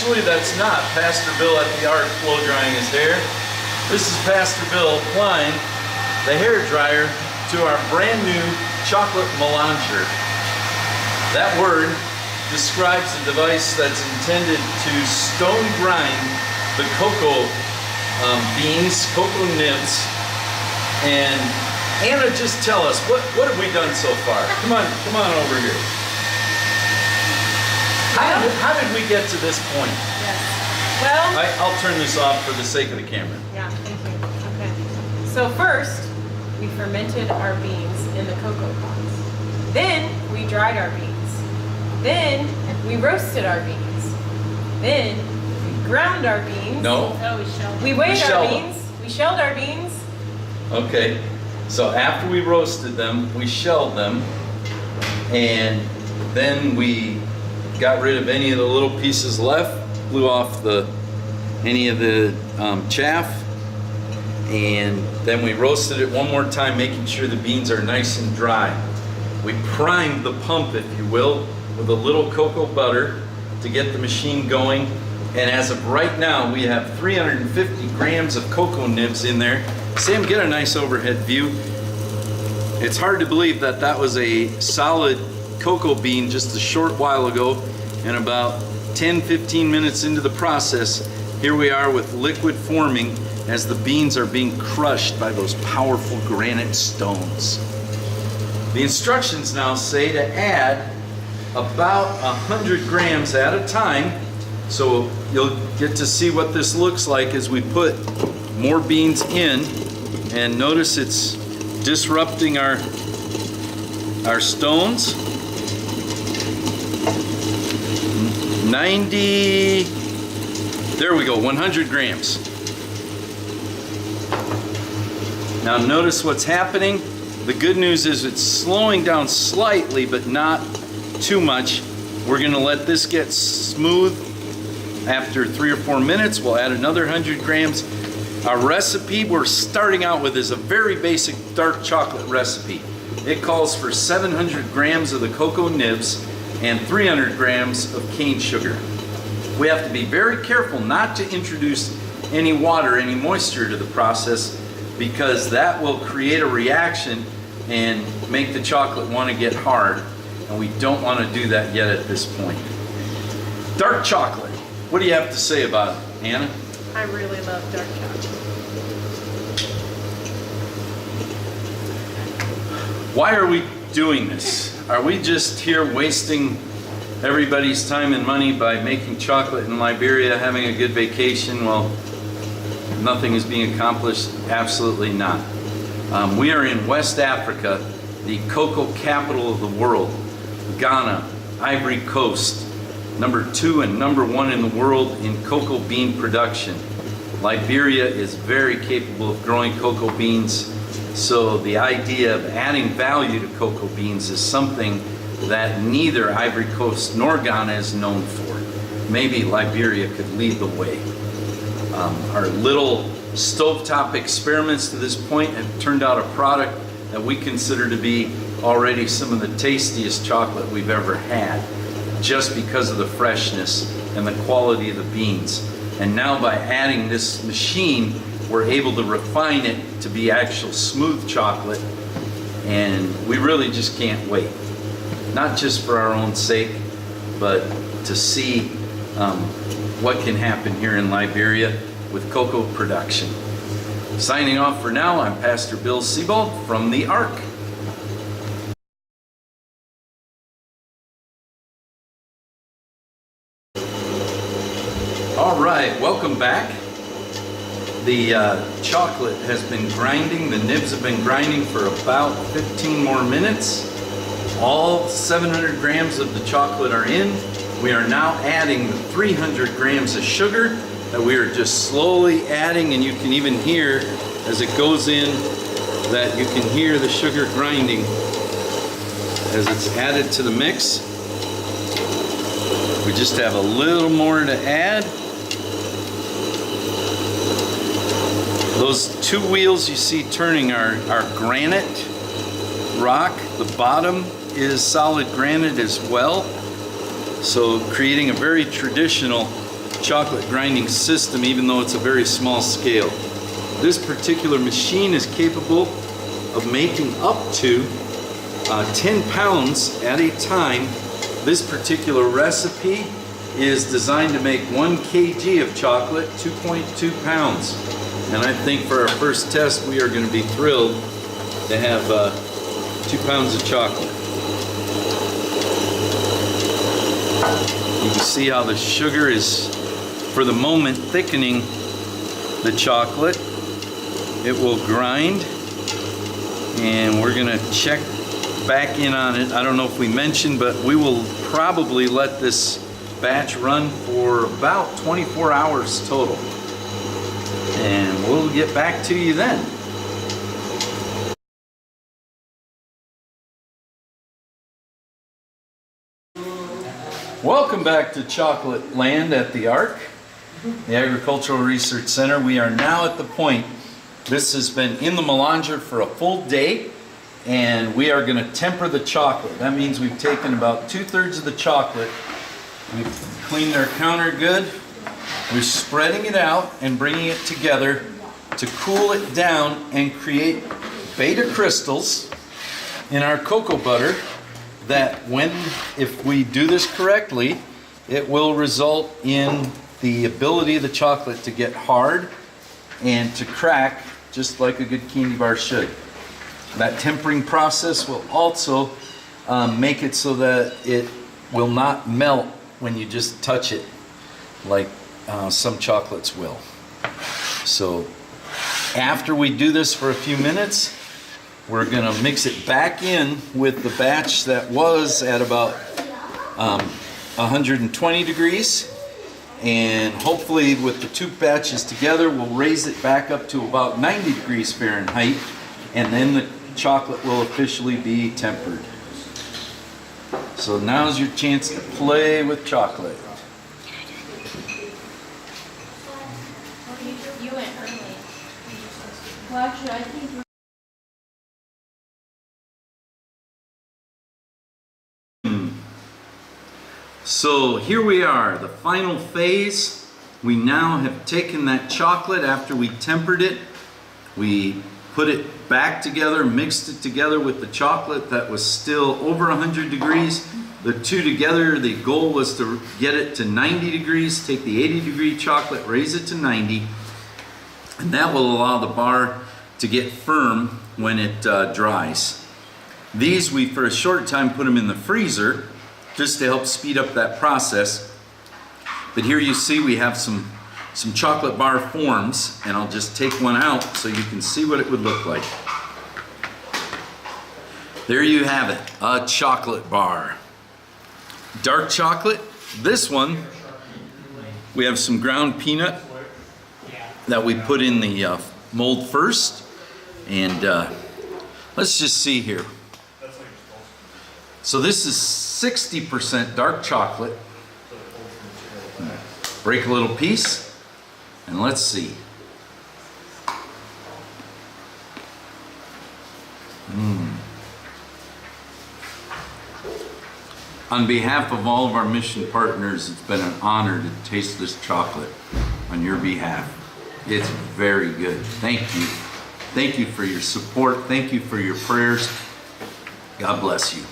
actually, that's not. Pastor Bill at the Ark Blow Drying is there. This is Pastor Bill applying the hair dryer to our brand new chocolate melanger. That word describes a device that's intended to stone grind the cocoa beans, cocoa nibs. And Anna, just tell us, what have we done so far? Come on over here. How did we get to this point? Yes. Well, I'll turn this off for the sake of the camera. yeah, thank you. Okay. So first, we fermented our beans in the cocoa pods. Then we dried our beans. Then we roasted our beans. Then we ground our beans. No. Oh, we shelled. We weighed our beans. We shelled our beans. Okay. So after we roasted them, we shelled them, and then we got rid of any of the little pieces left, blew off any of the chaff, and then we roasted it one more time, making sure the beans are nice and dry. We primed the pump, if you will, with a little cocoa butter to get the machine going. And as of right now, we have 350 grams of cocoa nibs in there. Sam, get a nice overhead view. It's hard to believe that that was a solid cocoa bean just a short while ago, and about 10-15 minutes into the process, here we are with liquid forming as the beans are being crushed by those powerful granite stones. The instructions now say to add about 100 grams at a time, so you'll get to see what this looks like as we put more beans in. And notice it's disrupting our stones. 90, there we go, 100 grams. Now notice what's happening. The good news is it's slowing down slightly, but not too much. We're gonna let this get smooth. After 3 or 4 minutes, we'll add another 100 grams. Our recipe we're starting out with is a very basic dark chocolate recipe. It calls for 700 grams of the cocoa nibs and 300 grams of cane sugar. We have to be very careful not to introduce any water, any moisture to the process, because that will create a reaction and make the chocolate want to get hard, and we don't want to do that yet at this point. Dark chocolate, what do you have to say about it, Anna? I really love dark chocolate. Why are we doing this? Are we just here wasting everybody's time and money by making chocolate in Liberia, having a good vacation while nothing is being accomplished? Absolutely not. We are in West Africa, the cocoa capital of the world. Ghana, Ivory Coast, #2 and #1 in the world in cocoa bean production. Liberia is very capable of growing cocoa beans, so the idea of adding value to cocoa beans is something that neither Ivory Coast nor Ghana is known for. Maybe Liberia could lead the way. Our little stovetop experiments to this point have turned out a product that we consider to be already some of the tastiest chocolate we've ever had, just because of the freshness and the quality of the beans. And now by adding this machine, we're able to refine it to be actual smooth chocolate, and we really just can't wait. Not just for our own sake, but to see what can happen here in Liberia with cocoa production. Signing off for now, I'm Pastor Bill Sebald from the Ark. All right, welcome back. The chocolate has been grinding, the nibs have been grinding for about 15 more minutes. All 700 grams of the chocolate are in. We are now adding the 300 grams of sugar that we are just slowly adding, and you can even hear as it goes in that you can hear the sugar grinding as it's added to the mix. We just have a little more to add. Those two wheels you see turning are granite rock. The bottom is solid granite as well. So creating a very traditional chocolate grinding system, even though it's a very small scale. This particular machine is capable of making up to 10 pounds at a time. This particular recipe is designed to make 1 kg of chocolate, 2.2 pounds. And I think for our first test, we are going to be thrilled to have 2 pounds of chocolate. You can see how the sugar is, for the moment, thickening the chocolate. It will grind, and we're going to check back in on it. I don't know if we mentioned, but we will probably let this batch run for about 24 hours total. And we'll get back to you then. Welcome back to Chocolate Land at the ARC, the Agricultural Research Center. We are now at the point, this has been in the melanger for a full day, and we are going to temper the chocolate. That means we've taken about 2/3 of the chocolate, we've cleaned our counter good, we're spreading it out and bringing it together to cool it down and create beta crystals in our cocoa butter that, if we do this correctly, it will result in the ability of the chocolate to get hard and to crack just like a good candy bar should. That tempering process will also make it so that it will not melt when you just touch it like some chocolates will. So after we do this for a few minutes, we're going to mix it back in with the batch that was at about 120 degrees. And hopefully with the 2 batches together, we'll raise it back up to about 90 degrees Fahrenheit. And then the chocolate will officially be tempered. So now's your chance to play with chocolate. You went early. Well, actually, I think So here we are, the final phase. We now have taken that chocolate after we tempered it. We put it back together, mixed it together with the chocolate that was still over 100 degrees. The two together, the goal was to get it to 90 degrees, take the 80-degree chocolate, raise it to 90, and that will allow the bar to get firm when it dries. These, we for a short time put them in the freezer just to help speed up that process. But here you see we have some chocolate bar forms, and I'll just take one out so you can see what it would look like. There you have it, a chocolate bar. Dark chocolate. This one, we have some ground peanut that we put in the mold first. And let's just see here. So this is 60% dark chocolate. Break a little piece, and let's see. On behalf of all of our mission partners, it's been an honor to taste this chocolate on your behalf. It's very good. Thank you. Thank you for your support. Thank you for your prayers. God bless you.